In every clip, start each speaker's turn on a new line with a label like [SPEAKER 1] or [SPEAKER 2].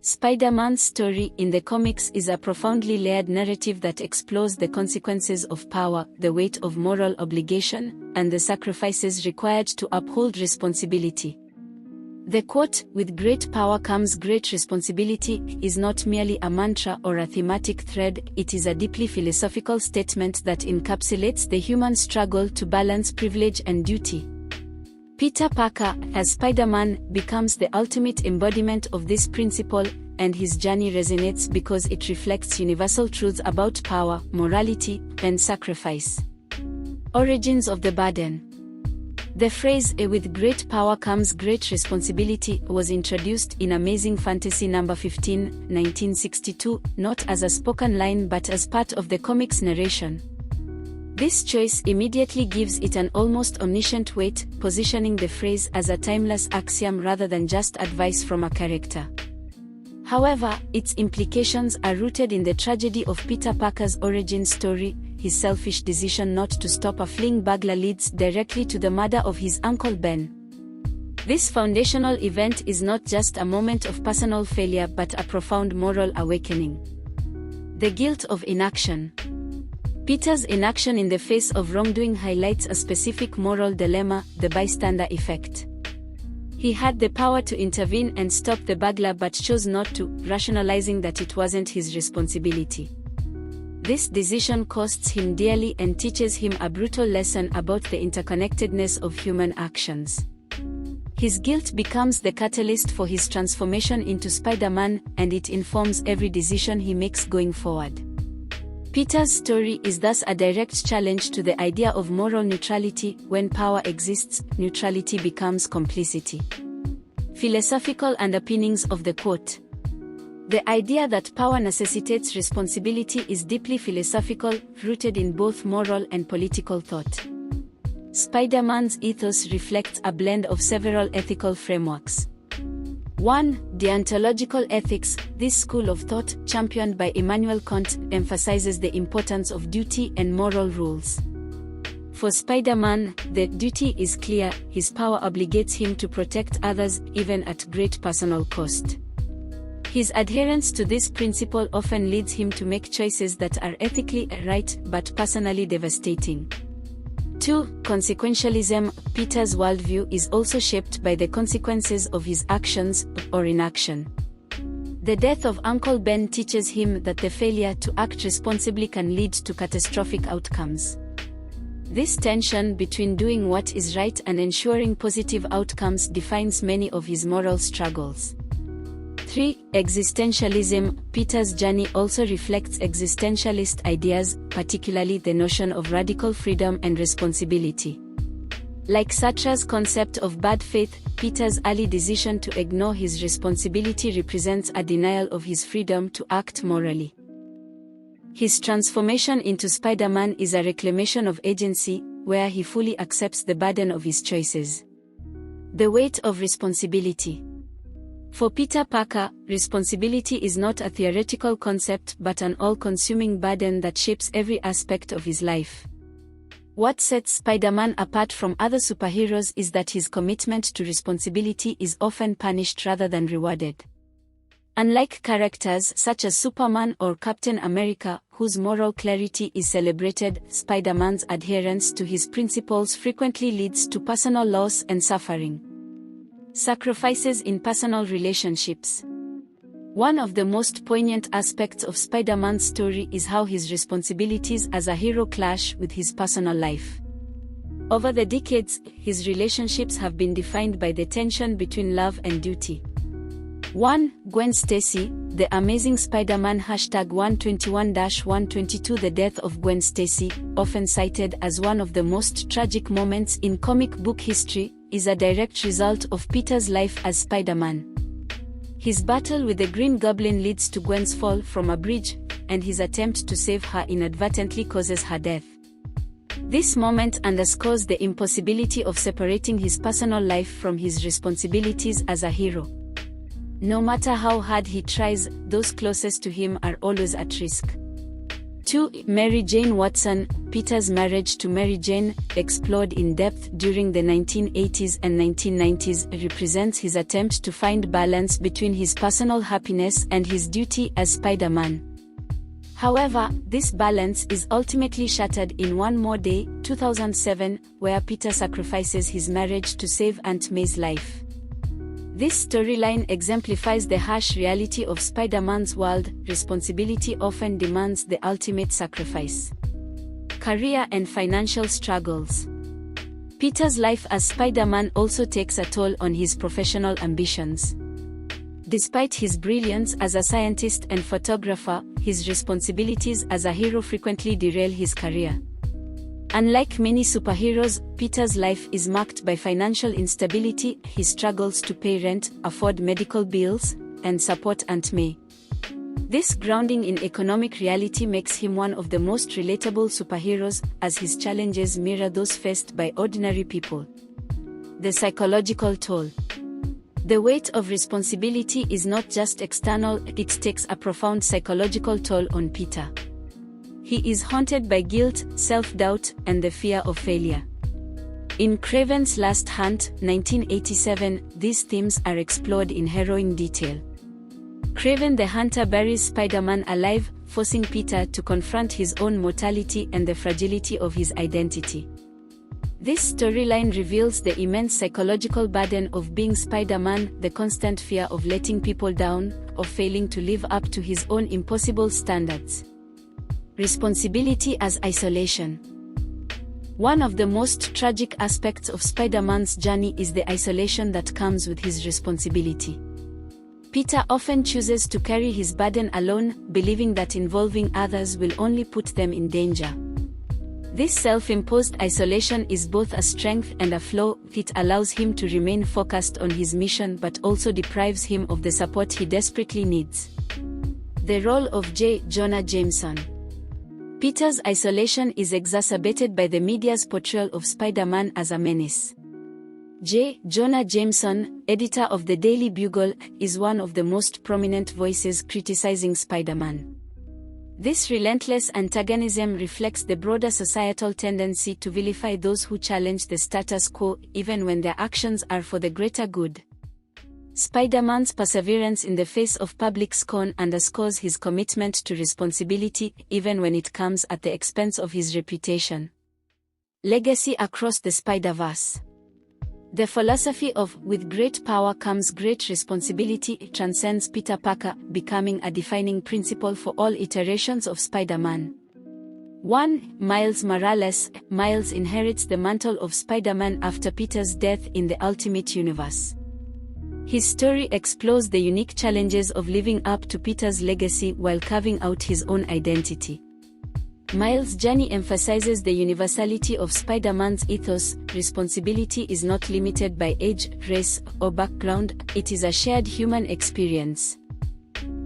[SPEAKER 1] Spider-Man's story in the comics is a profoundly layered narrative that explores the consequences of power, the weight of moral obligation, and the sacrifices required to uphold responsibility. The quote, "With great power comes great responsibility," is not merely a mantra or a thematic thread, it is a deeply philosophical statement that encapsulates the human struggle to balance privilege and duty. Peter Parker, as Spider-Man, becomes the ultimate embodiment of this principle, and his journey resonates because it reflects universal truths about power, morality, and sacrifice. Origins of the burden. The phrase, "with great power comes great responsibility," was introduced in Amazing Fantasy No. 15, 1962, not as a spoken line but as part of the comic's narration. This choice immediately gives it an almost omniscient weight, positioning the phrase as a timeless axiom rather than just advice from a character. However, its implications are rooted in the tragedy of Peter Parker's origin story. His selfish decision not to stop a fleeing burglar leads directly to the murder of his Uncle Ben. This foundational event is not just a moment of personal failure but a profound moral awakening. The guilt of inaction. Peter's inaction in the face of wrongdoing highlights a specific moral dilemma, the bystander effect. He had the power to intervene and stop the burglar but chose not to, rationalizing that it wasn't his responsibility. This decision costs him dearly and teaches him a brutal lesson about the interconnectedness of human actions. His guilt becomes the catalyst for his transformation into Spider-Man, and it informs every decision he makes going forward. Peter's story is thus a direct challenge to the idea of moral neutrality. When power exists, neutrality becomes complicity. Philosophical underpinnings of the quote. The idea that power necessitates responsibility is deeply philosophical, rooted in both moral and political thought. Spider-Man's ethos reflects a blend of several ethical frameworks. 1. Deontological ethics. This school of thought, championed by Immanuel Kant, emphasizes the importance of duty and moral rules. For Spider-Man, the duty is clear: his power obligates him to protect others, even at great personal cost. His adherence to this principle often leads him to make choices that are ethically right but personally devastating. 2. Consequentialism. Peter's worldview is also shaped by the consequences of his actions, or inaction. The death of Uncle Ben teaches him that the failure to act responsibly can lead to catastrophic outcomes. This tension between doing what is right and ensuring positive outcomes defines many of his moral struggles. 3. Existentialism. Peter's journey also reflects existentialist ideas, particularly the notion of radical freedom and responsibility. Like Sartre's concept of bad faith, Peter's early decision to ignore his responsibility represents a denial of his freedom to act morally. His transformation into Spider-Man is a reclamation of agency, where he fully accepts the burden of his choices. The weight of responsibility. For Peter Parker, responsibility is not a theoretical concept but an all-consuming burden that shapes every aspect of his life. What sets Spider-Man apart from other superheroes is that his commitment to responsibility is often punished rather than rewarded. Unlike characters such as Superman or Captain America, whose moral clarity is celebrated, Spider-Man's adherence to his principles frequently leads to personal loss and suffering. Sacrifices in personal relationships. One of the most poignant aspects of Spider-Man's story is how his responsibilities as a hero clash with his personal life. Over the decades, his relationships have been defined by the tension between love and duty. 1. Gwen Stacy, The Amazing Spider-Man #121-122. The death of Gwen Stacy, often cited as one of the most tragic moments in comic book history, is a direct result of Peter's life as Spider-Man. His battle with the Green Goblin leads to Gwen's fall from a bridge, and his attempt to save her inadvertently causes her death. This moment underscores the impossibility of separating his personal life from his responsibilities as a hero. No matter how hard he tries, those closest to him are always at risk. 2. Mary Jane Watson. Peter's marriage to Mary Jane, explored in depth during the 1980s and 1990s, represents his attempt to find balance between his personal happiness and his duty as Spider-Man. However, this balance is ultimately shattered in One More Day, 2007, where Peter sacrifices his marriage to save Aunt May's life. This storyline exemplifies the harsh reality of Spider-Man's world. Responsibility often demands the ultimate sacrifice. Career and financial struggles. Peter's life as Spider-Man also takes a toll on his professional ambitions. Despite his brilliance as a scientist and photographer, his responsibilities as a hero frequently derail his career. Unlike many superheroes, Peter's life is marked by financial instability. He struggles to pay rent, afford medical bills, and support Aunt May. This grounding in economic reality makes him one of the most relatable superheroes, as his challenges mirror those faced by ordinary people. The psychological toll. The weight of responsibility is not just external, it takes a profound psychological toll on Peter. He is haunted by guilt, self-doubt, and the fear of failure. In Kraven's Last Hunt, 1987, these themes are explored in harrowing detail. Kraven the Hunter buries Spider-Man alive, forcing Peter to confront his own mortality and the fragility of his identity. This storyline reveals the immense psychological burden of being Spider-Man, the constant fear of letting people down, of failing to live up to his own impossible standards. Responsibility as isolation. One of the most tragic aspects of Spider-Man's journey is the isolation that comes with his responsibility. Peter often chooses to carry his burden alone, believing that involving others will only put them in danger. This self-imposed isolation is both a strength and a flaw. It allows him to remain focused on his mission but also deprives him of the support he desperately needs. The role of J. Jonah Jameson. Peter's isolation is exacerbated by the media's portrayal of Spider-Man as a menace. J. Jonah Jameson, editor of the Daily Bugle, is one of the most prominent voices criticizing Spider-Man. This relentless antagonism reflects the broader societal tendency to vilify those who challenge the status quo, even when their actions are for the greater good. Spider-Man's perseverance in the face of public scorn underscores his commitment to responsibility, even when it comes at the expense of his reputation. Legacy across the Spider-Verse. The philosophy of "with great power comes great responsibility" transcends Peter Parker, becoming a defining principle for all iterations of Spider-Man. 1. Miles Morales. Miles inherits the mantle of Spider-Man after Peter's death in the Ultimate Universe. His story explores the unique challenges of living up to Peter's legacy while carving out his own identity. Miles' journey emphasizes the universality of Spider-Man's ethos. Responsibility is not limited by age, race, or background, it is a shared human experience.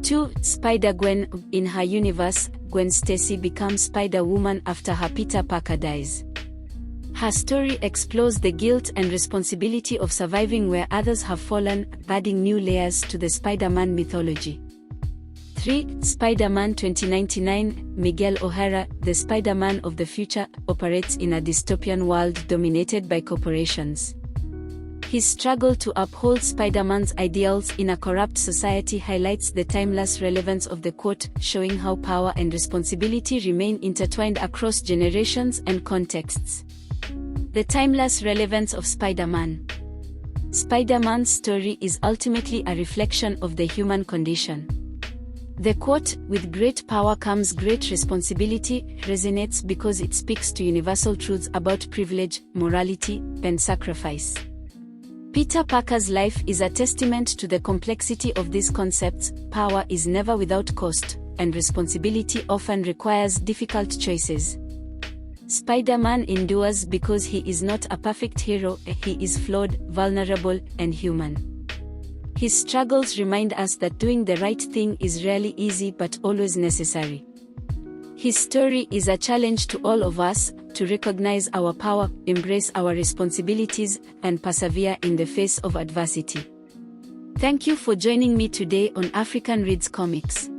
[SPEAKER 1] 2. Spider-Gwen. In her universe, Gwen Stacy becomes Spider-Woman after her Peter Parker dies. Her story explores the guilt and responsibility of surviving where others have fallen, adding new layers to the Spider-Man mythology. 3. Spider-Man 2099. Miguel O'Hara, the Spider-Man of the future, operates in a dystopian world dominated by corporations. His struggle to uphold Spider-Man's ideals in a corrupt society highlights the timeless relevance of the quote, showing how power and responsibility remain intertwined across generations and contexts. The timeless relevance of Spider-Man. Spider-Man's story is ultimately a reflection of the human condition. The quote, "with great power comes great responsibility," resonates because it speaks to universal truths about privilege, morality, and sacrifice. Peter Parker's life is a testament to the complexity of these concepts. Power is never without cost, and responsibility often requires difficult choices. Spider-Man endures because he is not a perfect hero, he is flawed, vulnerable, and human. His struggles remind us that doing the right thing is rarely easy but always necessary. His story is a challenge to all of us, to recognize our power, embrace our responsibilities, and persevere in the face of adversity. Thank you for joining me today on African Reads Comics.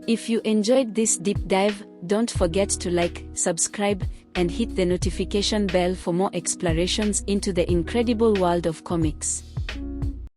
[SPEAKER 1] If you enjoyed this deep dive, don't forget to like, subscribe, and hit the notification bell for more explorations into the incredible world of comics.